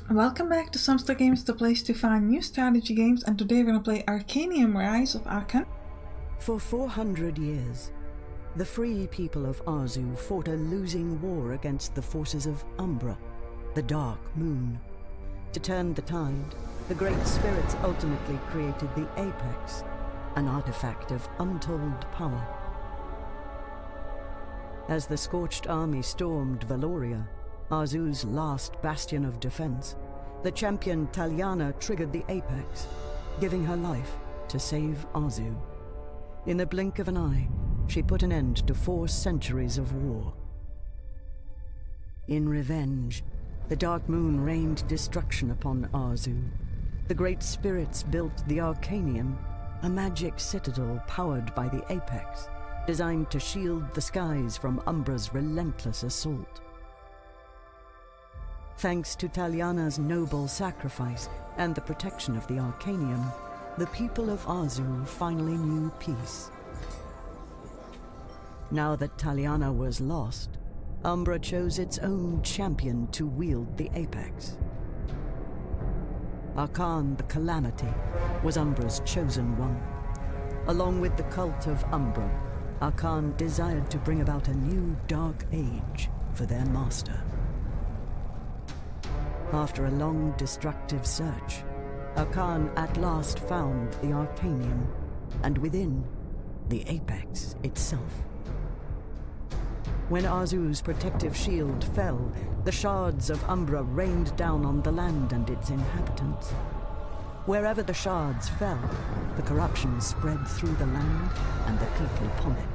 Welcome back to Sampstra Games, the place to find new strategy games, and today we're going to play Arcanium Rise of Akhan. For 400 years, the free people of Arzu fought a losing war against the forces of Umbra, the Dark Moon. To turn the tide, the Great Spirits ultimately created the Apex, an artifact of untold power. As the Scorched Army stormed Valoria, Arzu's last bastion of defense, the champion Taliana triggered the Apex, giving her life to save Arzu. In the blink of an eye, she put an end to 4 centuries of war. In revenge, the Dark Moon rained destruction upon Arzu. The Great Spirits built the Arcanium, a magic citadel powered by the Apex, designed to shield the skies from Umbra's relentless assault. Thanks to Taliana's noble sacrifice and the protection of the Arcanium, the people of Arzu finally knew peace. Now that Taliana was lost, Umbra chose its own champion to wield the Apex. Akhan the Calamity was Umbra's chosen one. Along with the cult of Umbra, Akhan desired to bring about a new dark age for their master. After a long, destructive search, Akhan at last found the Arcanium, and within, the Apex itself. When Arzu's protective shield fell, the shards of Umbra rained down on the land and its inhabitants. Wherever the shards fell, the corruption spread through the land and the people upon it.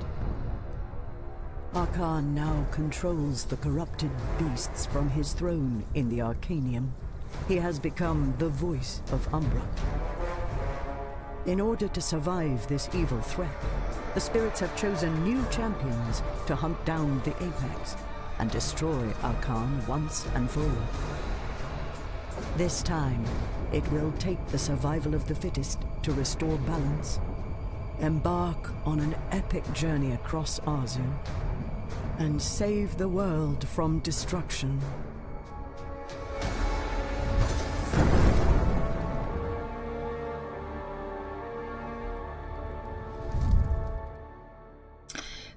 Akhan now controls the corrupted beasts from his throne in the Arcanium. He has become the voice of Umbra. In order to survive this evil threat, the spirits have chosen new champions to hunt down the Apex and destroy Akhan once and for all. This time, it will take the survival of the fittest to restore balance. Embark on an epic journey across Arzu and save the world from destruction.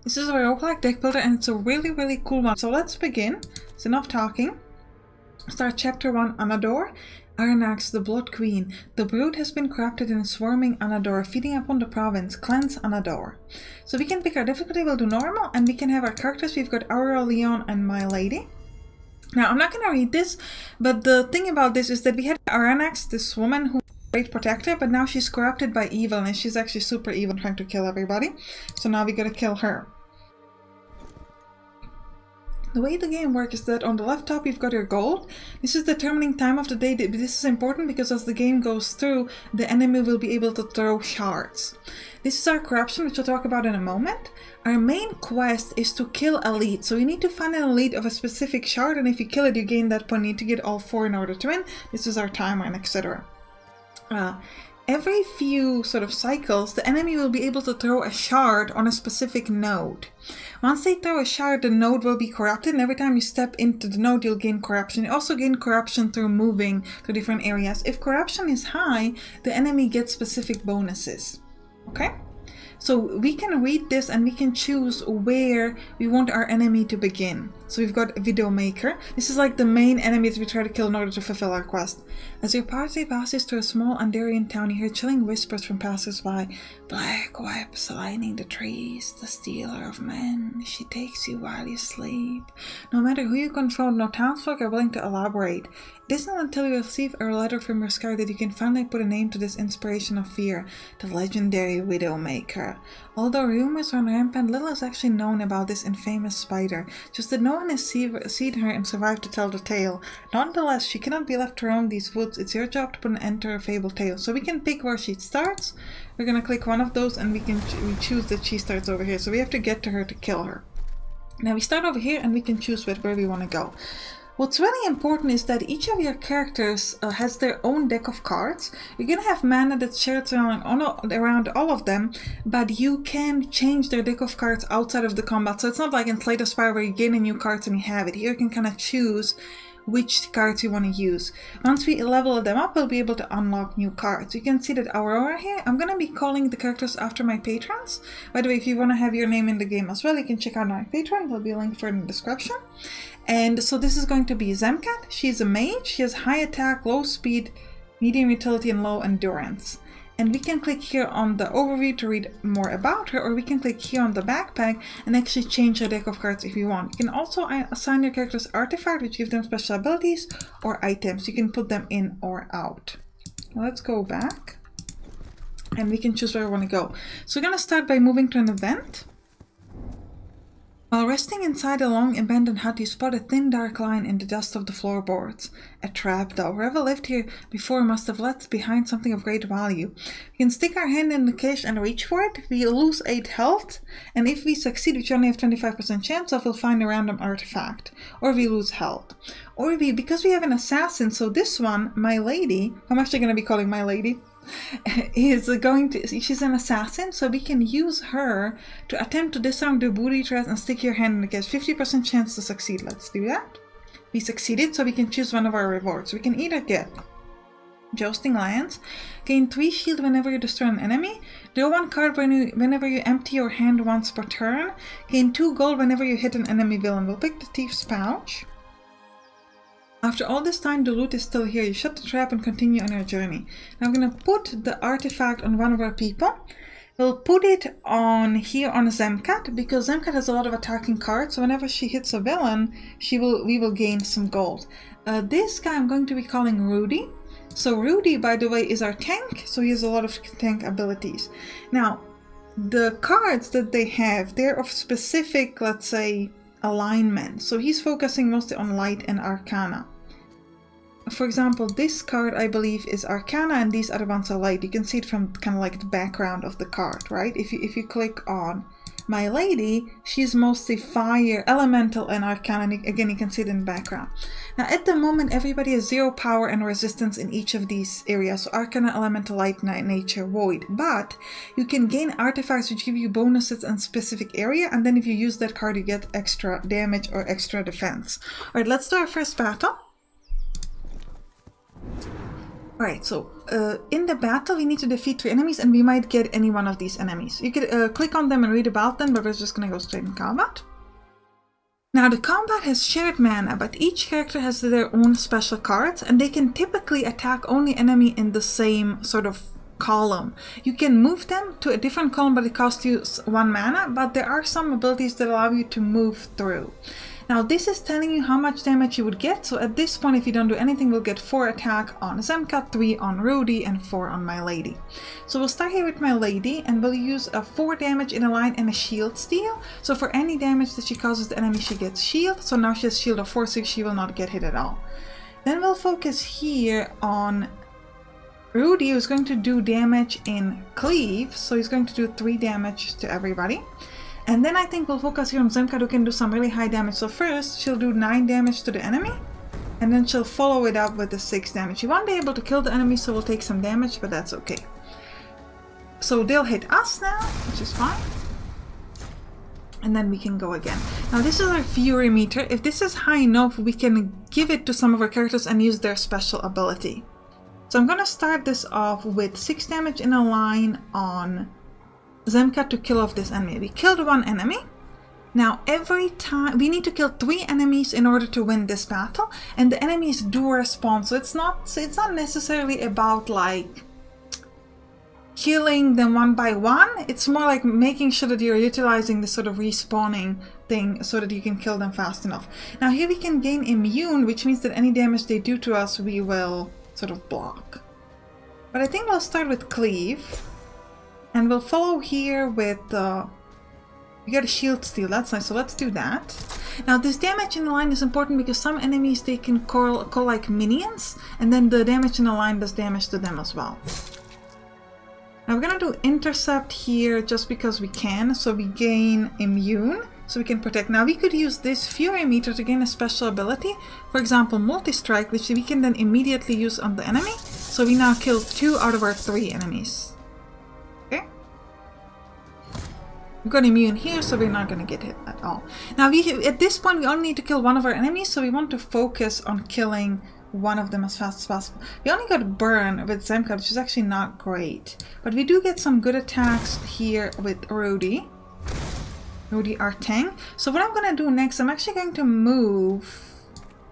This is a roguelike deck builder and it's a really cool one. So let's begin. It's enough talking. Start chapter 1, Anador. Aranax, the Blood Queen. The brood has been corrupted in swarming Anador, feeding upon the province. Cleanse Anador. So we can pick our difficulty, we'll do normal, and we can have our characters. We've got Aurora, Leon, and Milady. Now, I'm not going to read this, but the thing about this is that we had Aranax, this woman who was a great protector, but now she's corrupted by evil, and she's actually super evil, trying to kill everybody. So now we gotta kill her. The way the game works is that on the left top you've got your gold. This is determining time of the day. This is important because as the game goes through, the enemy will be able to throw shards. This is our corruption, which we'll talk about in a moment. Our main quest is to kill elite. So you need to find an elite of a specific shard, and if you kill it, you gain that point. You need to get all 4 in order to win. This is our timeline, etc. Every few sort of cycles, the enemy will be able to throw a shard on a specific node. Once they throw a shard, the node will be corrupted, and every time you step into the node, you'll gain corruption. You also gain corruption through moving to different areas. If corruption is high, the enemy gets specific bonuses. Okay? So we can read this and we can choose where we want our enemy to begin. So we've got Widowmaker. This is like the main enemy that we try to kill in order to fulfill our quest. As your party passes through a small Andarian town, you hear chilling whispers from passers-by. Black webs lining the trees, the stealer of men. She takes you while you sleep. No matter who you confront, no townsfolk are willing to elaborate. It isn't until you receive a letter from your scar that you can finally put a name to this inspiration of fear, the legendary Widowmaker. Although rumors run rampant, little is actually known about this infamous spider, just that no one has seen her and survived to tell the tale. Nonetheless, she cannot be left to roam these woods. It's your job to put an end to her fabled tale. So we can pick where she starts. We're gonna click one of those and we choose that she starts over here. So we have to get to her to kill her. Now we start over here and we can choose where we want to go. What's really important is that each of your characters has their own deck of cards. You're gonna have mana that's shared around all of them, but you can change their deck of cards outside of the combat. So it's not like in Slay the Spire where you gain a new card and you have it. Here you can kind of choose which cards you want to use. Once we level them up, we'll be able to unlock new cards. You can see that Aurora here, I'm going to be calling the characters after my patrons. By the way, if you want to have your name in the game as well, you can check out my Patreon. There'll be a link for it in the description. And so this is going to be Zemkat. She's a mage. She has high attack, low speed, medium utility, and low endurance. And we can click here on the overview to read more about her, or we can click here on the backpack and actually change the deck of cards if you want. You can also assign your characters artifacts, which give them special abilities, or items. You can put them in or out. Let's go back and we can choose where we want to go. So we're going to start by moving to an event. While resting inside a long abandoned hut, you spot a thin dark line in the dust of the floorboards. A trap, though. Whoever lived here before must have left behind something of great value. We can stick our hand in the cache and reach for it. We lose 8 health, and if we succeed, which you only have 25% chance of, we'll find a random artifact. Or we lose health. Or because we have an assassin, so this one, Milady, I'm actually going to be calling Milady, she's an assassin, so we can use her to attempt to disarm the booty threat and stick your hand in the cache. 50% chance to succeed. Let's do that. We succeeded, so we can choose one of our rewards. We can either get Jousting Lions, gain 3 shield whenever you destroy an enemy, draw 1 card whenever you empty your hand once per turn, gain 2 gold whenever you hit an enemy villain. We'll pick the Thief's Pouch. After all this time, the loot is still here. You shut the trap and continue on your journey. Now I'm going to put the artifact on one of our people. We'll put it on here on Zemkat, because Zemkat has a lot of attacking cards, so whenever she hits a villain, we will gain some gold. This guy I'm going to be calling Rudy. So Rudy, by the way, is our tank, so he has a lot of tank abilities. Now, the cards that they have, they're of specific, let's say, alignment. So he's focusing mostly on light and arcana. For example, this card I believe is Arcana and these other ones are light. You can see it from kind of like the background of the card, right? If you click on Milady, she's mostly fire, elemental, and Arcana. And again, you can see it in the background. Now at the moment, everybody has 0 power and resistance in each of these areas. So Arcana, Elemental, Light, Nature, Void. But you can gain artifacts which give you bonuses in specific area, and then if you use that card, you get extra damage or extra defense. Alright, let's do our first battle. Alright, so in the battle we need to defeat 3 enemies, and we might get any one of these enemies. You could click on them and read about them, but we're just gonna go straight in combat. Now the combat has shared mana, but each character has their own special cards, and they can typically attack only enemy in the same sort of column. You can move them to a different column, but it costs you 1 mana, but there are some abilities that allow you to move through. Now this is telling you how much damage you would get, so at this point if you don't do anything we'll get 4 attack on Zemkat, 3 on Rudy, and 4 on Milady. So we'll start here with Milady, and we'll use a 4 damage in a line and a shield steal. So for any damage that she causes the enemy she gets shield, so now she has shield of 4, so she will not get hit at all. Then we'll focus here on Rudy, who's going to do damage in Cleave, so he's going to do 3 damage to everybody. And then I think we'll focus here on Zemkat, who can do some really high damage. So first, she'll do 9 damage to the enemy, and then she'll follow it up with the 6 damage. You won't be able to kill the enemy, so we'll take some damage, but that's okay. So they'll hit us now, which is fine. And then we can go again. Now this is our Fury meter. If this is high enough, we can give it to some of our characters and use their special ability. So I'm going to start this off with 6 damage in a line on Zemkat to kill off this enemy. We killed 1 enemy. Now every time we need to kill 3 enemies in order to win this battle, and the enemies do respawn. So it's not necessarily about like killing them one by one. It's more like making sure that you're utilizing this sort of respawning thing so that you can kill them fast enough. Now here we can gain immune, which means that any damage they do to us we will sort of block. But I think we'll start with Cleave. And we'll follow here with, we got a shield steal, that's nice, so let's do that. Now this damage in the line is important because some enemies, they can call like minions, and then the damage in the line does damage to them as well. Now we're gonna do intercept here just because we can, so we gain immune, so we can protect. Now we could use this Fury meter to gain a special ability, for example multi-strike, which we can then immediately use on the enemy, so we now kill 2 out of our 3 enemies. We've got immune here, so we're not going to get hit at all. Now, at this point, we only need to kill one of our enemies, so we want to focus on killing one of them as fast as possible. We only got burn with Zemkat, which is actually not great. But we do get some good attacks here with Rudy. Rudy, our tank. So what I'm going to do next, I'm actually going to move...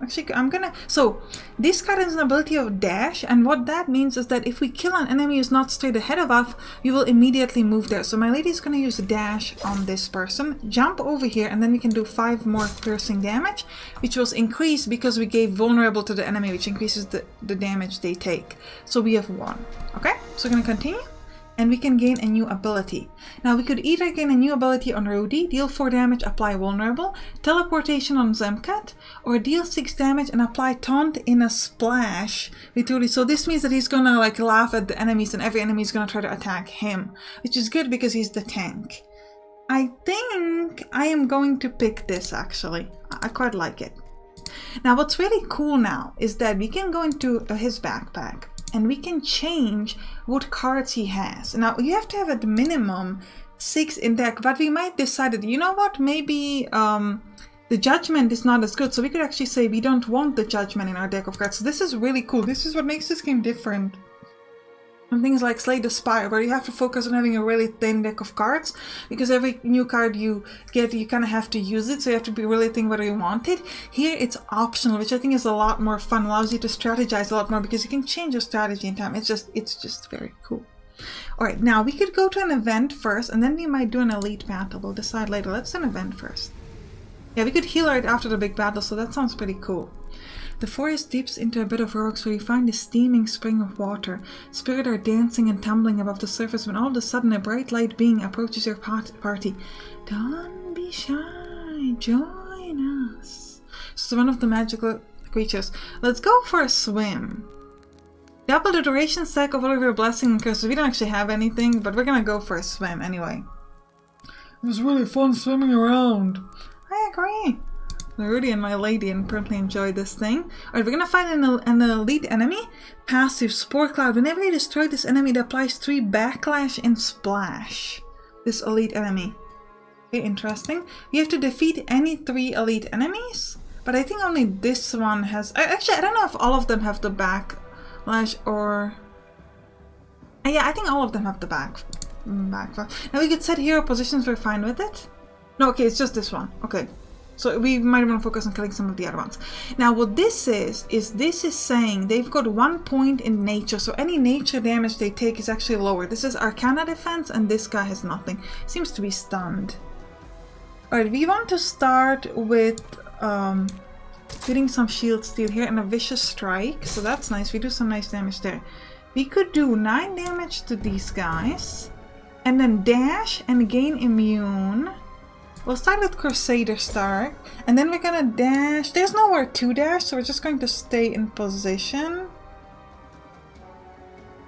Actually, I'm gonna... So, this card has an ability of dash, and what that means is that if we kill an enemy who's not straight ahead of us, we will immediately move there. So my lady is gonna use a dash on this person, jump over here, and then we can do 5 more piercing damage, which was increased because we gave vulnerable to the enemy, which increases the damage they take. So we have 1. Okay, so we're gonna continue. And we can gain a new ability. Now we could either gain a new ability on Rudy, deal 4 damage, apply vulnerable, teleportation on Zemkat, or deal 6 damage and apply taunt in a splash with Rudy. So this means that he's gonna like laugh at the enemies and every enemy is gonna try to attack him, which is good because he's the tank. I think I am going to pick this actually. I quite like it. Now what's really cool now is that we can go into his backpack and we can change what cards he has. Now, you have to have at minimum 6 in deck, but we might decide that, you know what, maybe the Judgment is not as good, so we could actually say we don't want the Judgment in our deck of cards. So this is really cool. This is what makes this game different from things like Slay the Spire, where you have to focus on having a really thin deck of cards, because every new card you get, you kind of have to use it, so you have to be really think whether you want it. Here it's optional, which I think is a lot more fun, allows you to strategize a lot more, because you can change your strategy in time. It's just very cool. Alright, now we could go to an event first, and then we might do an elite battle. We'll decide later. Let's do an event first. Yeah, we could heal right after the big battle, so that sounds pretty cool. The forest dips into a bed of rocks where you find a steaming spring of water. Spirits are dancing and tumbling above the surface when all of a sudden a bright light being approaches your party. Don't be shy, join us. So one of the magical creatures. Let's go for a swim. Double the duration stack of all of your blessing and curses. We don't actually have anything, but we're gonna go for a swim anyway. It was really fun swimming around. I agree. Rudy and my lady apparently enjoyed this thing. Alright, we're gonna find an elite enemy. Passive Spore Cloud. Whenever you destroy this enemy, it applies 3 backlash and splash. This elite enemy. Okay, interesting. You have to defeat any 3 elite enemies, but I think only this one has... Actually, I don't know if all of them have the backlash or... Yeah, I think all of them have the backlash. Now we could set hero positions, we're fine with it. No, okay, it's just this one. Okay. So we might want to focus on killing some of the other ones. Now what this is this is saying they've got 1 point in nature, so any nature damage they take is actually lower. This is Arcana defense and this guy has nothing. Seems to be stunned. Alright, we want to start with getting some shield steal here and a vicious strike. So that's nice, we do some nice damage there. We could do 9 damage to these guys and then dash and gain immune. We'll start with Crusader start, and then we're gonna dash. There's nowhere to dash, so we're just going to stay in position.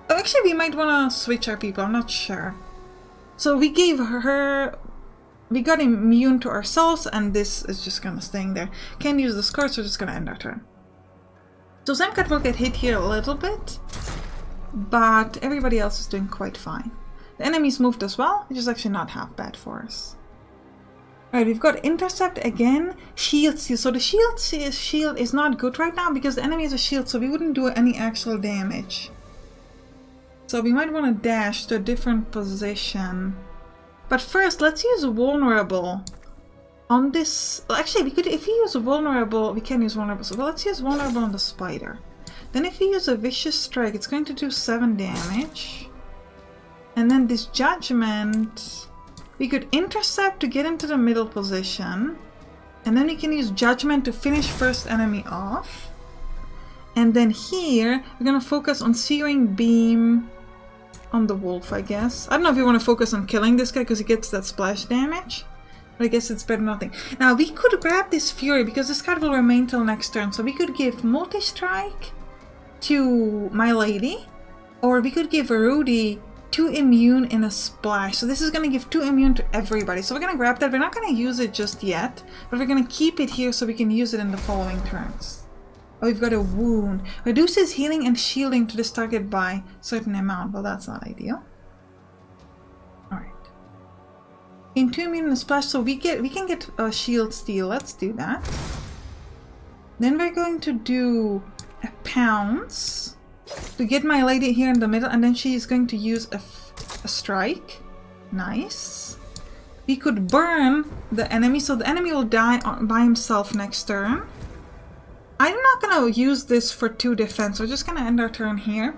Oh, actually, we might want to switch our people, I'm not sure. So we gave her... We got immune to ourselves, and this is just gonna stay in there. Can't use the score, so we're just gonna end our turn. So Zemkat will get hit here a little bit, but everybody else is doing quite fine. The enemies moved as well, which is actually not half bad for us. Alright, we've got intercept again, shield steal. So the shield is not good right now because the enemy has a shield, so we wouldn't do any actual damage. So we might want to dash to a different position. But first, let's use vulnerable on this. Well, actually, we could, if we use vulnerable, we can use vulnerable. So let's use vulnerable on the spider. Then if we use a vicious strike, it's going to do 7 damage. And then this judgment... We could intercept to get into the middle position, and then we can use judgment to finish first enemy off. And then here, we're gonna focus on searing beam on the wolf, I guess. I don't know if you want to focus on killing this guy because he gets that splash damage, but I guess it's better than nothing. Now we could grab this fury because this card will remain till next turn, so we could give multi-strike to my lady, or we could give Rudy 2 immune in a splash. So this is going to give 2 immune to everybody. So we're going to grab that. We're not going to use it just yet, but we're going to keep it here so we can use it in the following turns. Oh, we've got a wound. Reduces healing and shielding to this target by a certain amount. Well, that's not ideal. Alright. In 2 immune and splash, so we can get a shield steal. Let's do that. Then we're going to do a pounce to get my lady here in the middle, and then she is going to use a strike. Nice. We could burn the enemy, so the enemy will die by himself next turn. I'm not gonna use this for 2 defense. We're just gonna end our turn here.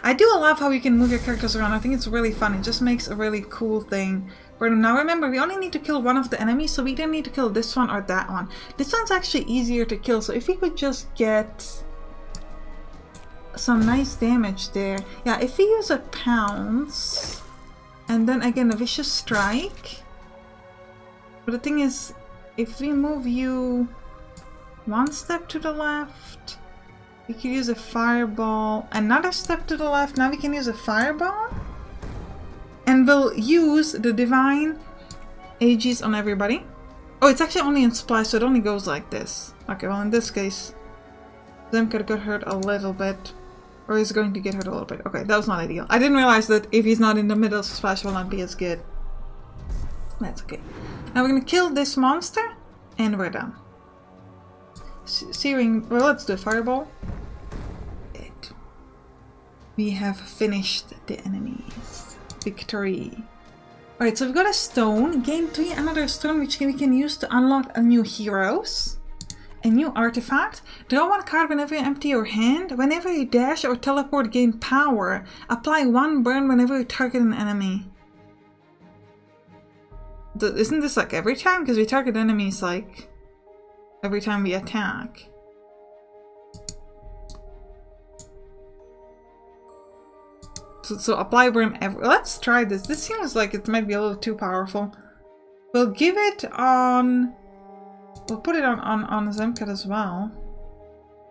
I do love how you can move your characters around. I think it's really fun. It just makes a really cool thing for them. Now remember, we only need to kill one of the enemies, so we don't need to kill this one or that one. This one's actually easier to kill, so if we could just get some nice damage there. Yeah, if we use a pounce, and then again a vicious strike. But the thing is, if we move you 1 step to the left, we can use a fireball. Another step to the left, now we can use a fireball. And we'll use the divine AGs on everybody. Oh, it's actually only in splash, so it only goes like this. Okay, well in this case, Zemkat got hurt a little bit. Or he's going to get hurt a little bit. Okay, that was not ideal. I didn't realize that if he's not in the middle, splash will not be as good. That's okay. Now we're gonna kill this monster, and we're done. Searing, well, let's do a fireball. We have finished the enemies. Victory. Alright, so we've got a stone. Gain 3 another stone, which we can use to unlock a new heroes. A new artifact. Draw 1 card whenever you empty your hand. Whenever you dash or teleport, gain power. Apply 1 burn whenever you target an enemy. Isn't this like every time? Because we target enemies like every time we attack. So apply burn every. Let's try this. This seems like it might be a little too powerful. We'll give it on. We'll put it on Zemkat as well.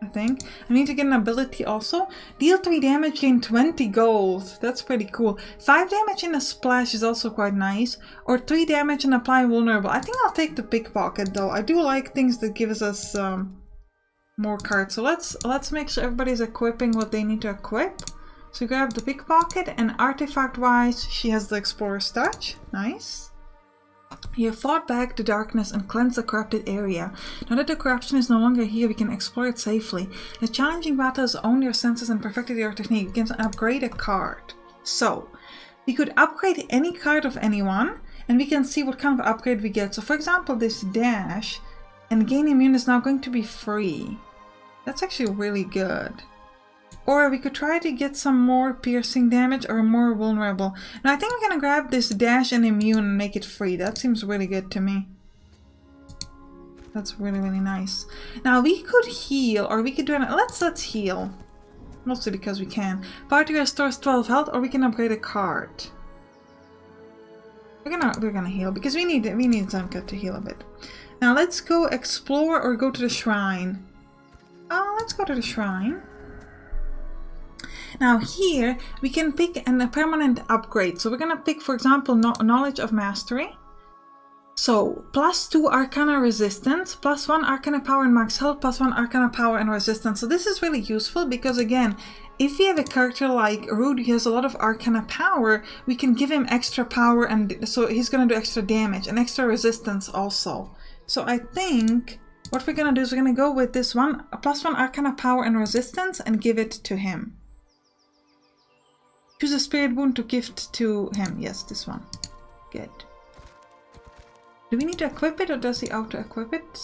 I think. I need to get an ability also. Deal 3 damage, gain 20 gold. That's pretty cool. 5 damage in a splash is also quite nice. Or 3 damage and apply vulnerable. I think I'll take the pickpocket though. I do like things that gives us more cards. So let's make sure everybody's equipping what they need to equip. So grab the pickpocket, and artifact wise she has the explorer's touch. Nice. You have fought back the darkness and cleansed the corrupted area. Now that the corruption is no longer here, we can explore it safely. The challenging battles owned your senses and perfected your technique. You can upgrade a card. So, we could upgrade any card of anyone, and we can see what kind of upgrade we get. So for example, this dash and gain immune is now going to be free. That's actually really good. Or we could try to get some more piercing damage or more vulnerable. Now I think I'm gonna grab this dash and immune and make it free. That seems really good to me. That's really, really nice. Now we could heal, or we could do an... Let's heal. Mostly because we can. Party restores 12 health, or we can upgrade a card. We're gonna heal because we need Zemkat to heal a bit. Now let's go explore or go to the shrine. Let's go to the shrine. Now here we can pick a permanent upgrade. So we're gonna pick, for example, knowledge of mastery. So +2 arcana resistance, +1 arcana power and max health, +1 arcana power and resistance. So this is really useful because again, if we have a character like Rudy who has a lot of arcana power, we can give him extra power, and so he's gonna do extra damage and extra resistance also. So I think what we're gonna do is we're gonna go with this one, +1 arcana power and resistance, and give it to him. Choose a spirit wound to gift to him. Yes, this one. Good. Do we need to equip it, or does he auto-equip it?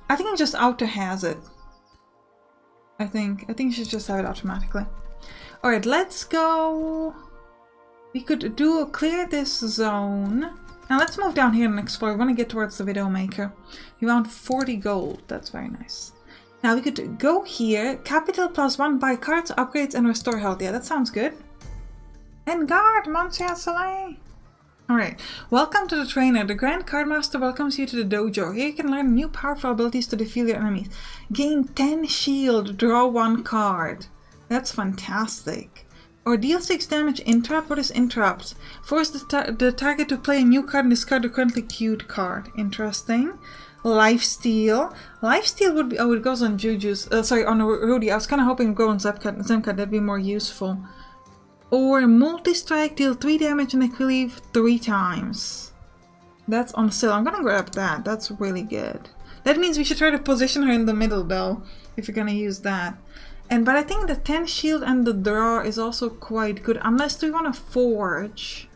I think he just auto-has it. I think he should just have it automatically. Alright, let's go. We could clear this zone. Now let's move down here and explore. We want to get towards the Widowmaker. We want 40 gold. That's very nice. Now we could go here, capital +1, buy cards, upgrades, and restore health. Yeah, that sounds good. And guard, Monsieur Soleil! Alright, welcome to the trainer. The Grand Cardmaster welcomes you to the dojo. Here you can learn new powerful abilities to defeat your enemies. Gain 10 shield, draw 1 card. That's fantastic. Or deal 6 damage, interrupt. What is interrupt? Force the target to play a new card and discard a currently queued card. Interesting. Lifesteal. Lifesteal would be... Oh, it goes on Juju's... sorry, on Rudy. I was kind of hoping it would go on Zemkat. That'd be more useful. or multi-strike, deal 3 damage and a cleave 3 times. That's on sale. I'm gonna grab that. That's really good. That means we should try to position her in the middle though, if you're gonna use that. But I think the 10 shield and the draw is also quite good, unless we want to forge.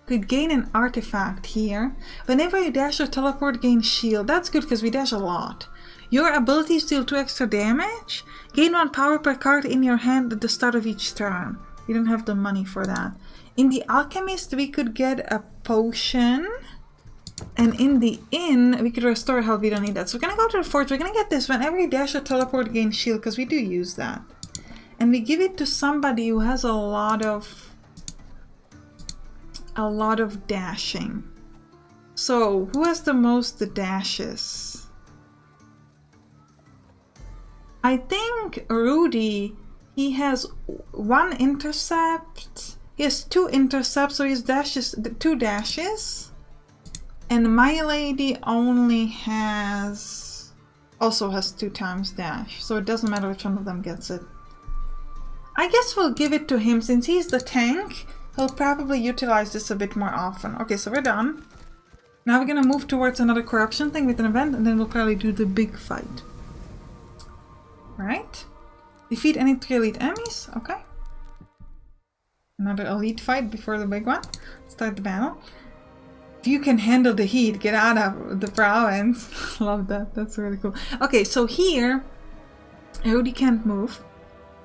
Could gain an artifact here. Whenever you dash or teleport, gain shield. That's good because we dash a lot. Your abilities deal 2 extra damage. Gain 1 power per card in your hand at the start of each turn. We don't have the money for that. In the Alchemist, we could get a potion. And in the inn, we could restore health. We don't need that. So we're gonna go to the forge. We're gonna get this whenever you dash or teleport, gain shield, because we do use that. And we give it to somebody who has a lot of dashing. So who has the most dashes? I think Rudy, he has 1 intercept. He has 2 intercepts, so his dashes 2 dashes. And Milady only also has 2 times dash, so it doesn't matter which one of them gets it. I guess we'll give it to him since he's the tank. He'll probably utilize this a bit more often. Okay, so we're done. Now we're gonna move towards another corruption thing with an event, and then we'll probably do the big fight. Right? Defeat any 3 elite enemies. Okay. Another elite fight before the big one. Start the battle. If you can handle the heat, get out of the province. Love that. That's really cool. Okay, so here, Rudy can't move.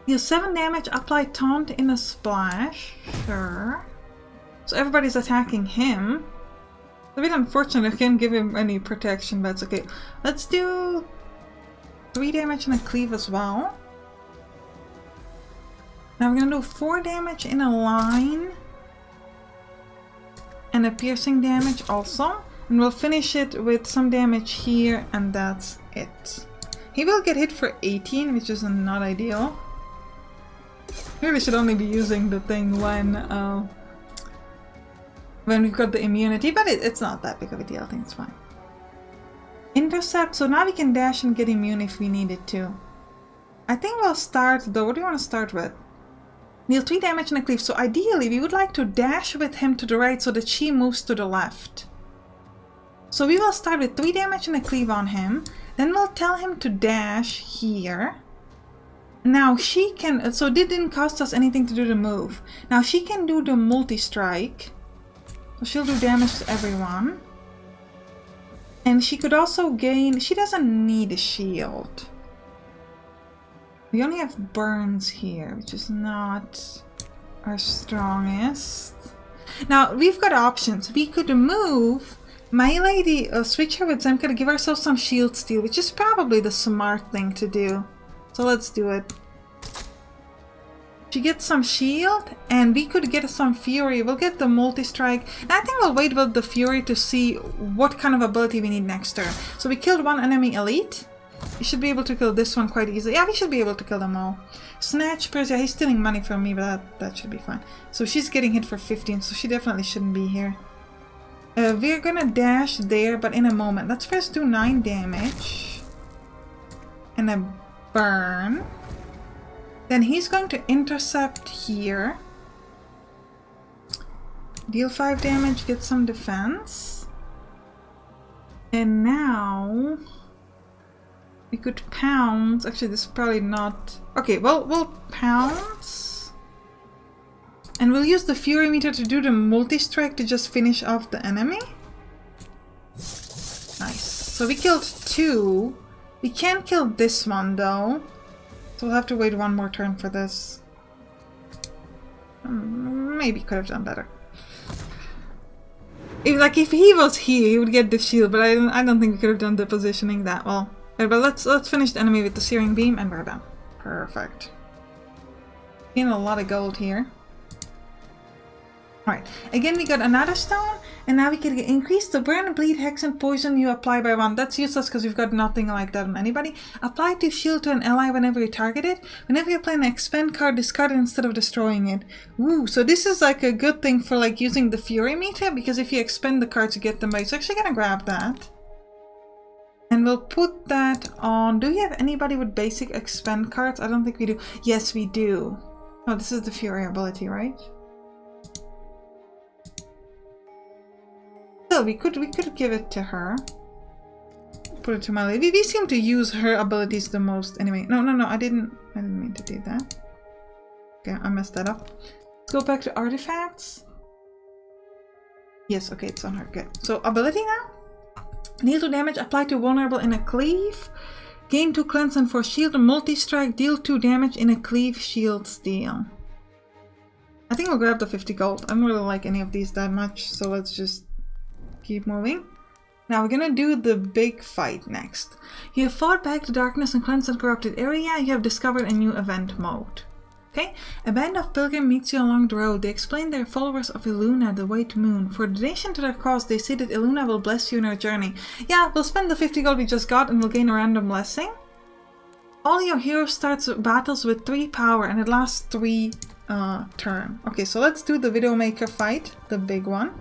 Deal 7 damage, apply taunt in a splash. Sure. So everybody's attacking him. It's a bit unfortunate I can't give him any protection, but it's okay. Let's do 3 damage and a cleave as well. Now we're gonna do 4 damage in a line. And a piercing damage also. And we'll finish it with some damage here, and that's it. He will get hit for 18, which is not ideal. Maybe we should only be using the thing when we've got the immunity, but it's not that big of a deal. I think it's fine. Intercept, so now we can dash and get immune if we needed to. I think we'll start though. What do you want to start with? Deal 3 damage and a cleave. So ideally we would like to dash with him to the right so that she moves to the left. So we will start with 3 damage and a cleave on him. Then we'll tell him to dash here. Now she can, so it didn't cost us anything to do the move. Now she can do the multi-strike. So she'll do damage to everyone. And she could also gain, she doesn't need a shield. We only have burns here, which is not our strongest. Now we've got options. We could move Milady, switch her with Zemkat to give ourselves some shield steal, which is probably the smart thing to do. So let's do it. She gets some shield, and we could get some fury. We'll get the multi-strike. I think we'll wait with the fury to see what kind of ability we need next turn. So we killed 1 enemy elite. We should be able to kill this one quite easily. Yeah, we should be able to kill them all. Snatch Purse, yeah, he's stealing money from me, but that should be fine. So she's getting hit for 15, so she definitely shouldn't be here. We're gonna dash there, but in a moment. Let's first do 9 damage. And a burn. Then he's going to intercept here. Deal 5 damage, get some defense. And now we could pounce. Actually, this is probably not... Okay, well, we'll pounce. And we'll use the Fury Meter to do the multi-strike to just finish off the enemy. Nice. So we killed 2. We can't kill this one, though. So we'll have to wait 1 more turn for this. Maybe could have done better. If he was here, he would get the shield, but I don't think we could have done the positioning that well. Right, but let's finish the enemy with the Searing Beam, and we're done. Perfect. Getting a lot of gold here. Alright, again we got another stone, and now we can increase the burn, bleed, hex, and poison you apply by 1. That's useless because we've got nothing like that on anybody. Apply to shield to an ally whenever you target it. Whenever you play an expend card, discard it instead of destroying it. Woo, so this is like a good thing for like using the Fury Meter, because if you expend the cards you get them back. So actually gonna grab that. And we'll put that on... Do we have anybody with basic expend cards? I don't think we do. Yes, we do. Oh, this is the Fury ability, right? still, we could give it to her. Put it to Milady. We seem to use her abilities the most anyway. No, I didn't mean to do that. Okay, I messed that up. Let's go back to artifacts. Yes, okay, it's on her. Good. So ability now. Deal 2 damage, apply to vulnerable in a cleave. Gain 2 cleanse and for shield, multi-strike, deal 2 damage in a cleave, shield, steal. I think we'll grab the 50 gold. I don't really like any of these that much, so let's just keep moving. Now we're gonna do the big fight next. You have fought back the darkness and cleansed the corrupted area. You have discovered a new event mode. Okay, a band of pilgrims meets you along the road. They explain they're followers of Illuna, the White Moon. For donation to their cause, they say that Illuna will bless you in her journey. Yeah, we'll spend the 50 gold we just got and we'll gain a random blessing. All your heroes start battles with 3 power and it lasts 3 turn. Okay, so let's do the Widowmaker fight, the big one.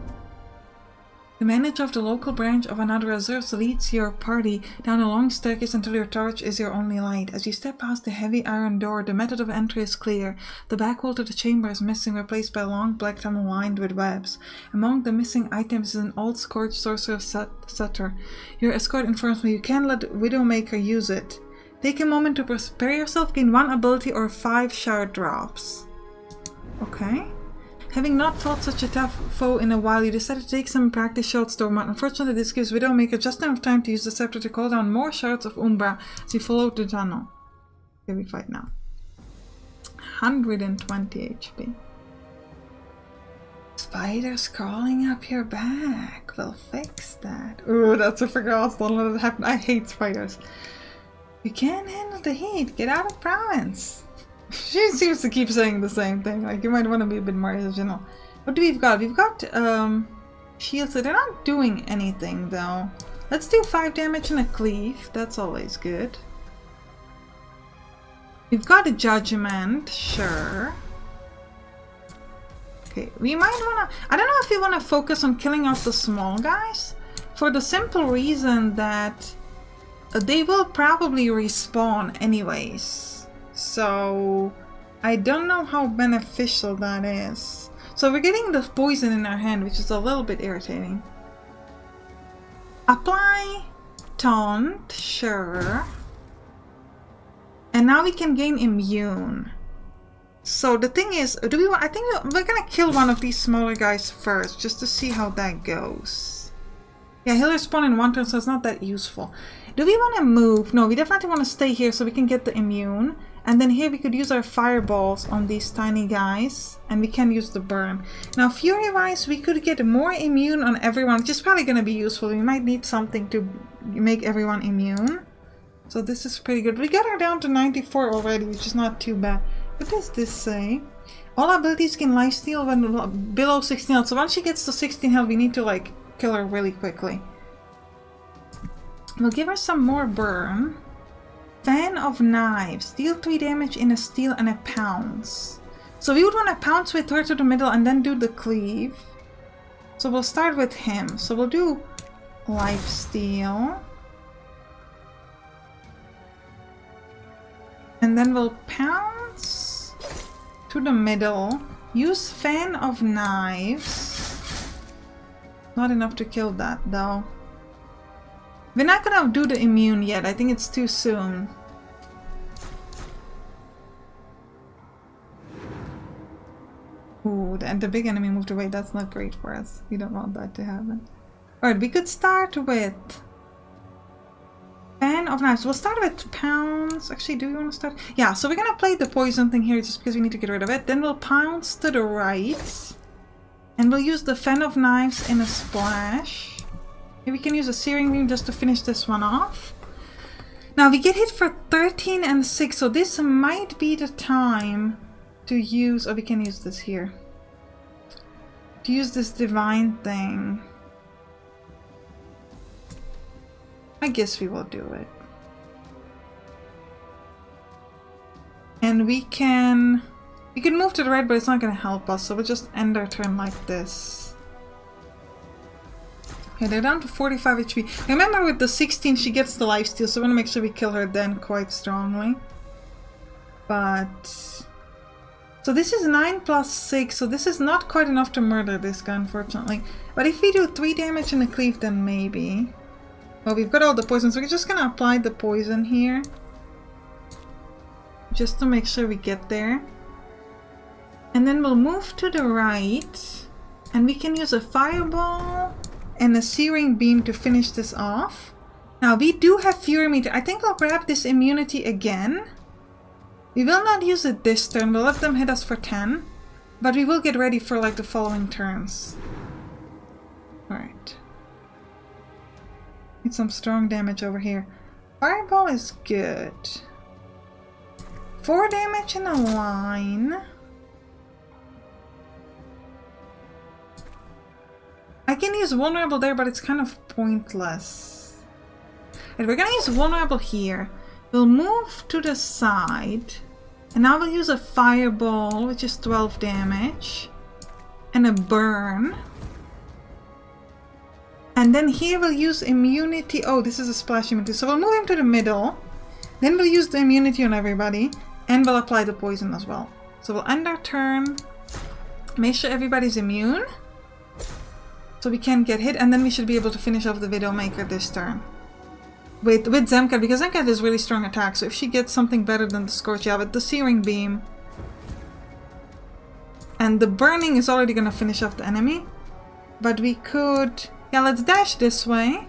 The manager of the local branch of another reserve leads your party down a long staircase until your torch is your only light. As you step past the heavy iron door, the method of entry is clear. The back wall to the chamber is missing, replaced by a long black tunnel lined with webs. Among the missing items is an old scourged sorcerer's scepter. Your escort informs me you can't let Widowmaker use it. Take a moment to prepare yourself, gain 1 ability or 5 shard drops. Okay. Having not fought such a tough foe in a while, you decided to take some practice shots, Stormont. Unfortunately, this gives Widowmaker just enough time to use the scepter to call down more shards of Umbra as you follow the tunnel. Okay, we fight now. 120 HP. Spiders crawling up your back. We'll fix that. Ooh, that's a forgot. Don't let it happen. I hate spiders. You can't handle the heat. Get out of province. She seems to keep saying the same thing. Like, you might want to be a bit more original. What do we've got? We've got shields. They're not doing anything though. Let's do 5 damage in a cleave. That's always good. We've got a judgment. Sure. Okay, we might wanna... I don't know if we want to focus on killing off the small guys. For the simple reason that they will probably respawn anyways. So, I don't know how beneficial that is. So we're getting the poison in our hand, which is a little bit irritating. Apply taunt, sure. And now we can gain immune. So the thing is, do we want? I think we're gonna kill one of these smaller guys first, just to see how that goes. Yeah, he'll respawn in 1 turn, so it's not that useful. Do we want to move? No, we definitely want to stay here so we can get the immune. And then here we could use our fireballs on these tiny guys. And we can use the burn. Now, fury-wise, we could get more immune on everyone, which is probably going to be useful. We might need something to make everyone immune. So this is pretty good. We got her down to 94 already, which is not too bad. What does this say? All abilities can lifesteal when below 16 health. So once she gets to 16 health, we need to, like, kill her really quickly. We'll give her some more burn. Fan of Knives. Deal 3 damage in a steal and a pounce. So we would want to pounce with her to the middle and then do the cleave. So we'll start with him. So we'll do lifesteal. And then we'll pounce to the middle. Use Fan of Knives. Not enough to kill that though. We're not gonna do the immune yet. I think it's too soon. Ooh, and the big enemy moved away. That's not great for us. We don't want that to happen. Alright, we could start with Fan of Knives. We'll start with pounds. Actually, do we want to start? Yeah, so we're gonna play the poison thing here just because we need to get rid of it. Then we'll pounce to the right. And we'll use the Fan of Knives in a splash. Maybe we can use a Searing Beam just to finish this one off. Now we get hit for 13 and 6, so this might be the time to use... Oh, we can use this here. To use this divine thing. I guess we will do it. And we can move to the right, but it's not going to help us, so we'll just end our turn like this. Okay, they're down to 45 HP. Remember with the 16 she gets the lifesteal, so we want to make sure we kill her then quite strongly. But... So this is 9 plus 6, so this is not quite enough to murder this guy, unfortunately. But if we do 3 damage in the cleave, then maybe. Well, we've got all the poison, so we're just gonna apply the poison here. Just to make sure we get there. And then we'll move to the right. And we can use a fireball and a searing beam to finish this off. Now, we do have Fury Meter. I think I'll grab this immunity again. We will not use it this turn. We'll let them hit us for 10. But we will get ready for like the following turns. Alright. Need some strong damage over here. Fireball is good. 4 damage in a line. I can use vulnerable there, but it's kind of pointless. And we're gonna use vulnerable here. We'll move to the side. And now we'll use a fireball, which is 12 damage. And a burn. And then here we'll use immunity. Oh, this is a splash immunity. So we'll move him to the middle. Then we'll use the immunity on everybody. And we'll apply the poison as well. So we'll end our turn. Make sure everybody's immune. So we can't get hit. And then we should be able to finish off the Widowmaker this turn. With Zemkat, because Zemkat is really strong attack. So if she gets something better than the Scorch, yeah, with the Searing Beam. And the Burning is already going to finish off the enemy. But we could... Yeah, let's dash this way.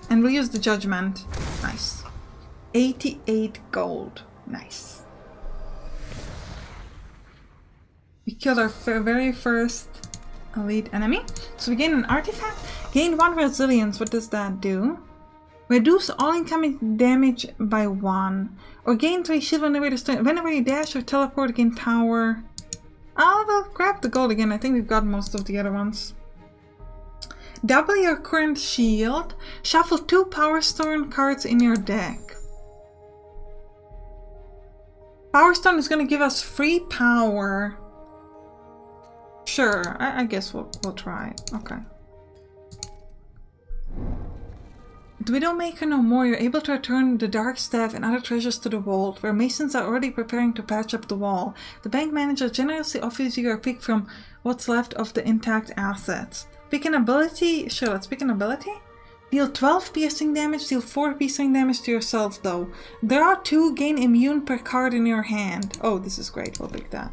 And we'll use the Judgment. Nice. 88 gold. Nice. We killed our very first elite enemy. So we gain an artifact. Gain 1 resilience. What does that do? Reduce all incoming damage by 1. Or gain 3 shield whenever you dash or teleport, gain power. We'll grab the gold again. I think we've got most of the other ones. Double your current shield. Shuffle 2 Power Stone cards in your deck. Power Stone is going to give us free power. Sure, I guess we'll try. Okay. The Widowmaker no more. You're able to return the Dark Staff and other treasures to the vault, where masons are already preparing to patch up the wall. The bank manager generously offers you a pick from what's left of the intact assets. Pick an ability. Sure, let's pick an ability. Deal 12 piercing damage, deal 4 piercing damage to yourself though. There are 2, gain immune per card in your hand. Oh, this is great, we'll pick that.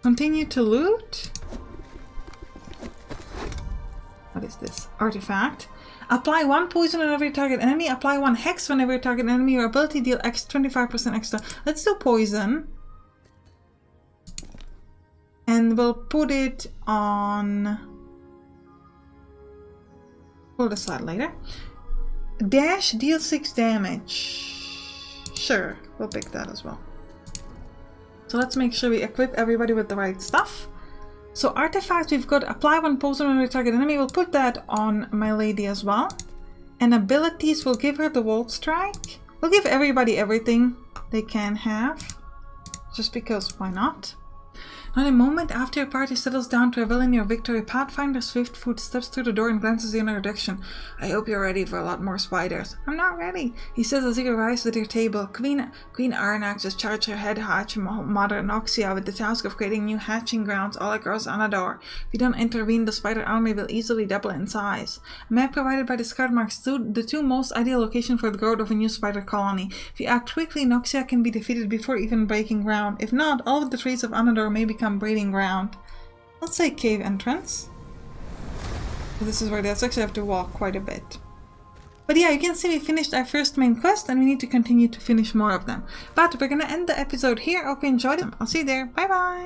Continue to loot. What is this? Artifact. Apply 1 poison on every target enemy. Apply 1 hex whenever your target enemy. Your ability deal 25% extra. Let's do poison. And we'll put it on... We'll decide later. Dash, deal 6 damage. Sure, we'll pick that as well. So let's make sure we equip everybody with the right stuff. So artifacts, we've got apply 1 poison on your target enemy. We'll put that on Milady as well. And abilities, we'll give her the Volt Strike. We'll give everybody everything they can have. Just because, why not? Not a moment after your party settles down to revel in your victory, Pathfinder Swiftfoot steps through the door and glances in your direction. I hope you're ready for a lot more spiders. I'm not ready, he says as he arrives at your table. Queen Arnax has charged her head hatch mother Noxia with the task of creating new hatching grounds all across Anador. If you don't intervene, the spider army will easily double in size. A map provided by the Scout marks the 2 most ideal locations for the growth of a new spider colony. If you act quickly, Noxia can be defeated before even breaking ground. If not, all of the trees of Anador may become breeding ground. Let's say cave entrance. This is where they actually have to walk quite a bit. But yeah, you can see we finished our first main quest and we need to continue to finish more of them. But we're gonna end the episode here. Hope you enjoyed it. I'll see you there. Bye bye!